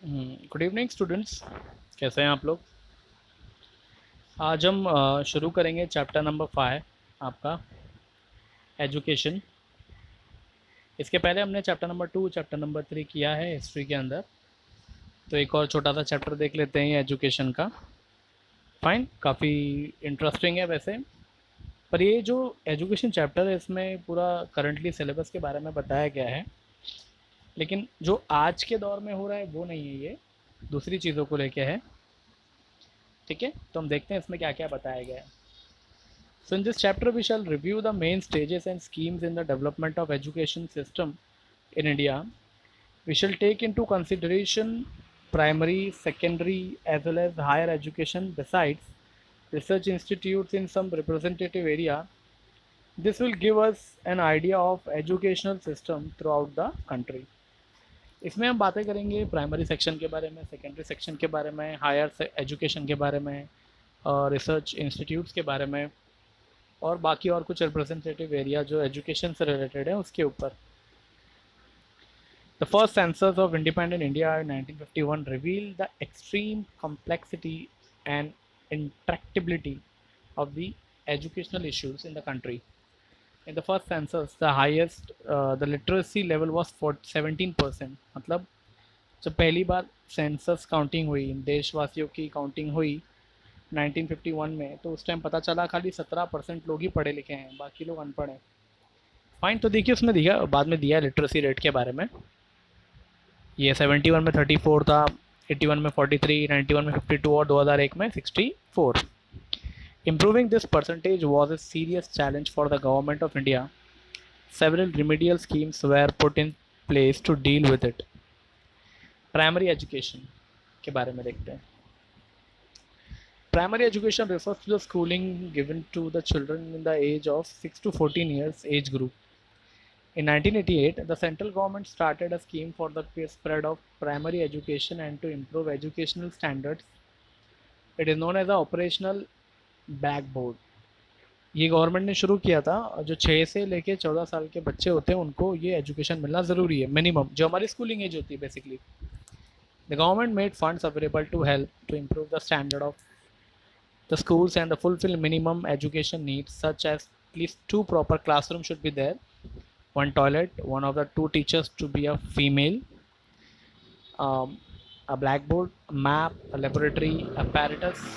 Good evening students. कैसे हैं आप लोग? आज हम शुरू करेंगे चैप्टर नंबर 5 आपका एजुकेशन। इसके पहले हमने चैप्टर नंबर 2 चैप्टर नंबर 3 किया है हिस्ट्री के अंदर, तो एक और छोटा सा चैप्टर देख लेते हैं एजुकेशन का। फाइन, काफ़ी इंटरेस्टिंग है वैसे। पर ये जो एजुकेशन चैप्टर है इसमें पूरा करंटली सिलेबस के बारे में बताया गया है, लेकिन जो आज के दौर में हो रहा है वो नहीं है, ये दूसरी चीज़ों को लेके है। ठीक है, तो हम देखते हैं इसमें क्या क्या बताया गया है। So in this chapter we shall review the main stages and schemes in the development of education system in India. We shall take into consideration primary, secondary as well as higher education besides research institutes in some representative area. This will give us an idea of educational system throughout the country. इसमें हम बातें करेंगे primary section के बारे में, secondary section के बारे में, हायर एजुकेशन के बारे में, और रिसर्च इंस्टीट्यूट्स के बारे में, और बाकी और कुछ रिप्रेजेंटेटिव एरिया जो एजुकेशन से रिलेटेड है उसके ऊपर। The first census of independent India in 1951 revealed the extreme complexity and intractability of the educational issues in the country. In the first census, the highest the literacy level was for 17%। मतलब जब पहली बार census counting हुई, देशवासियों की counting हुई 1951 में, तो उस टाइम पता चला खाली 17% लोग ही पढ़े लिखे हैं, बाकी लोग अनपढ़ हैं। फाइन, तो देखिए उसमें दिया, बाद में दिया लिटरेसी रेट के बारे में। ये 71 में 34 था, 81 में 43, 91 में 52 और 2001 में 64। Improving this percentage was a serious challenge for the government of India. Several remedial schemes were put in place to deal with it. Primary education के बारे में देखते हैं। Primary education refers to the schooling given to the children in the age of 6 to 14 years age group. In 1988, the central government started a scheme for the spread of primary education and to improve educational standards. It is known as the Operational Blackboard. ये government ने शुरू किया था, जो 6 से लेके 14 साल के बच्चे होते हैं उनको ये एजुकेशन मिलना ज़रूरी है, मिनिमम जो हमारी स्कूलिंग एज होती है basically. The government made funds available to help to improve the standard of the schools and the fulfill minimum education needs, such as at least 2 proper classrooms should be there, 1 toilet, one of the 2 teachers to be a female, a blackboard, a map, a laboratory apparatus,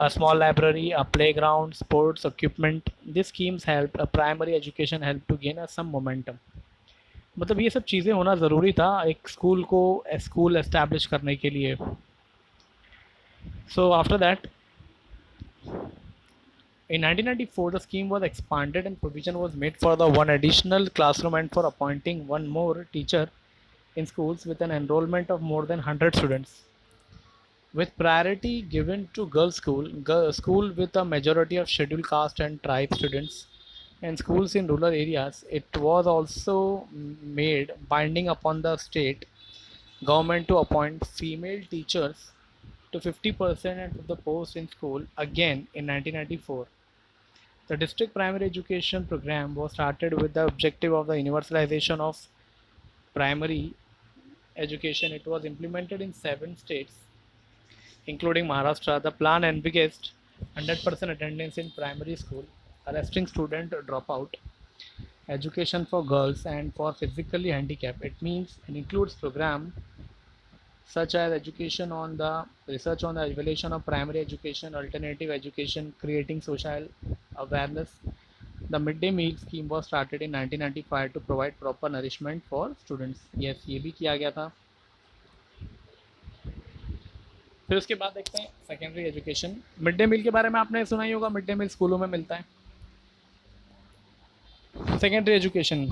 a small library, a playground, sports equipment. These schemes help a primary education help to gain some momentum. मतलब ये सब चीज़ें होना ज़रूरी था एक school को school establish करने के लिए। So after that, in 1994, the scheme was expanded and provision was made for the one additional classroom and for appointing one more teacher in schools with an enrollment of more than 100 students. With priority given to girls' school with a majority of scheduled caste and tribe students, and schools in rural areas, it was also made binding upon the state government to appoint female teachers to 50% of the posts in school again in 1994. The district primary education program was started with the objective of the universalization of primary education. It was implemented in 7 states, including Maharashtra. The plan envisaged 100% attendance in primary school, arresting student dropout, education for girls and for physically handicapped. It means it includes program such as education on the research on the evaluation of primary education, alternative education, creating social awareness. The midday meal scheme was started in 1995 to provide proper nourishment for students. Yes, ये भी किया गया था। फिर उसके बाद देखते हैं secondary education. Mid day meal के बारे में आपने सुना ही होगा, मिड डे मील स्कूलों में मिलता है। Secondary education,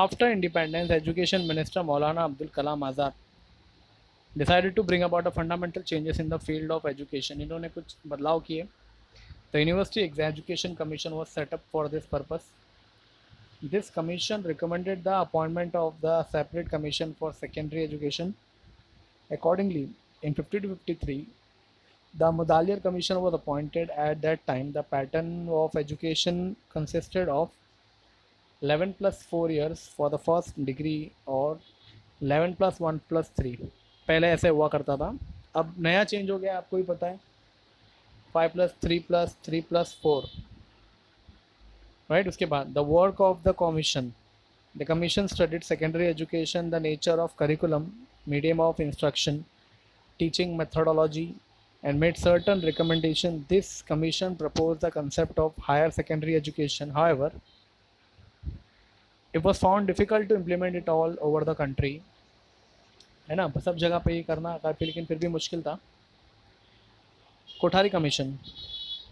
after independence education minister Maulana Abdul Kalam Azad decided to bring about a fundamental changes in the field of education. इन्होंने कुछ बदलाव किए। The University Education Commission was set up for this purpose. This commission recommended the appointment of the separate commission for secondary education. Accordingly, in 50 to 53, the Mudaliar Commission was appointed. At that time, the pattern of education consisted of 11 plus 4 years for the first degree or 11+1+3, पहले ऐसे हुआ करता था, अब नया change हो गया, आपको ही पता है, 5+3+3+4, राइट। उसके बाद the work of the commission, the commission studied secondary education, the nature of curriculum, medium of instruction, teaching methodology, and made certain recommendations. This commission proposed the concept of higher secondary education. However, it was found difficult to implement it all over the country. है ना, सब जगह पे ये करना काफ़ी, लेकिन फिर भी मुश्किल था। Kothari commission,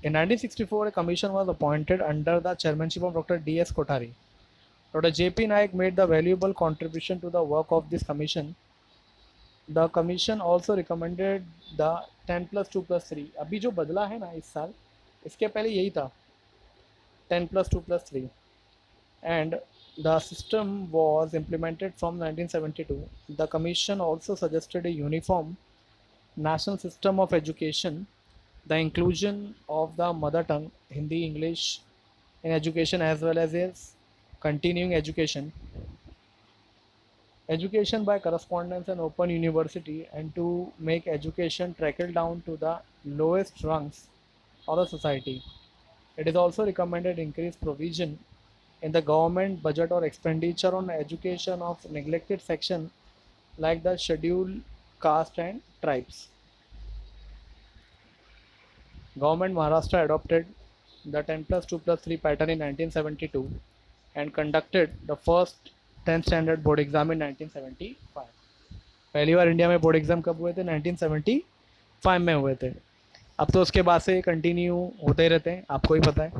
in 1964 a commission was appointed under the chairmanship of Dr. D.S. Kothari. Dr. J.P. Naik made the valuable contribution to the work of this commission. The commission also recommended the 10+2+3, अभी जो बदला है ना इस साल, इसके पहले यही था 10+2+3, and the system was implemented from 1972. The commission also suggested a uniform national system of education, the inclusion of the mother tongue Hindi English in education, as well as continuing education, education by correspondence and open university, and to make education trickle down to the lowest rungs of the society. It is also recommended increased provision in the government budget or expenditure on education of neglected section like the scheduled caste and tribes. Government Maharashtra adopted the 10+2+3 pattern in 1972 and conducted the first 10th standard board exam in 1975. पहली बार India में board exam कब हुए थे? 1975 में हुए थे। अब तो उसके बाद से कंटिन्यू होते ही रहते हैं, आपको ही पता है।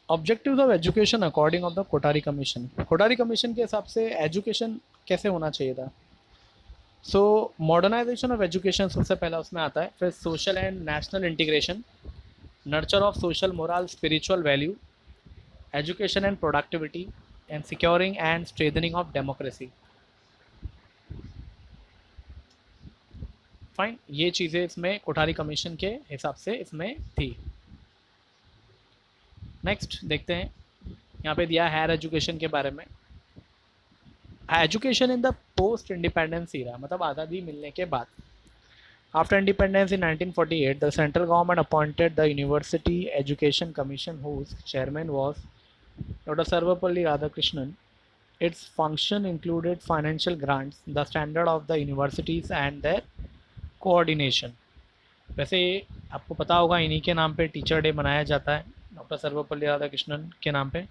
Objectives of education according of the Kothari commission, Kothari commission के हिसाब से एजुकेशन कैसे होना चाहिए था? सो मॉडर्नाइजेशन ऑफ एजुकेशन सबसे पहला उसमें आता है, फिर social and national integration, nurture of social moral spiritual value, education and productivity, and securing and strengthening of democracy. Fine, ये चीज़ें इसमें कोठारी कमीशन के हिसाब से इसमें थी। नेक्स्ट देखते हैं, यहाँ पे दिया हायर एजुकेशन के बारे में। Education in the post independence era, मतलब आज़ादी मिलने के बाद। After independence in 1948 the central government appointed the university education commission whose chairman was Dr. Sarvapalli Radhakrishnan. Its function included financial grants, the standard of the universities and their coordination. वैसे आपको पता होगा इन्हीं के नाम पे टीचर डे मनाया जाता है, डॉक्टर सर्वपल्ली राधाकृष्णन के नाम पे।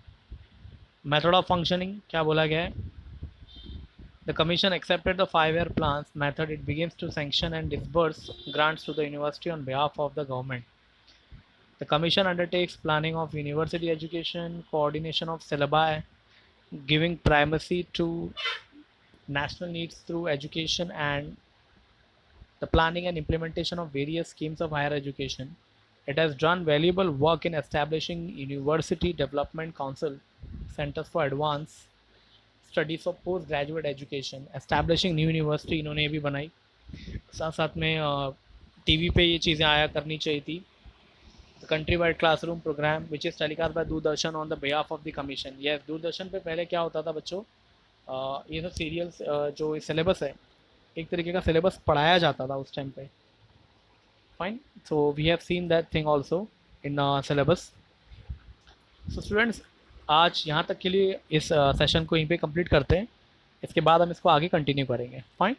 मेथड ऑफ फंक्शनिंग क्या बोला गया है? The commission accepted the 5-year plans method. It begins to sanction and disburse grants to the university on behalf of the government. The commission undertakes planning of university education, coordination of syllabi, giving primacy to national needs through education, and the planning and implementation of various schemes of higher education. It has done valuable work in establishing University Development Council, Centers for Advanced studies of post graduate education, establishing new university इन्होंने भी बनाई। साथ साथ में TV पे ये चीज़ें आया करनी चाहिए थी। Country wide classroom programme which is telecast by Doordarshan on the behalf of the commission. Yes, Doordarshan पे पहले क्या होता था बच्चों, ये सब सीरियल्स जो सिलेबस है, एक तरीके का सिलेबस पढ़ाया जाता था उस टाइम पे। Fine, so we have seen that thing also in syllabus. So students, आज यहाँ तक के लिए इस सेशन को यहीं पे कंप्लीट करते हैं, इसके बाद हम इसको आगे कंटिन्यू करेंगे। फाइन।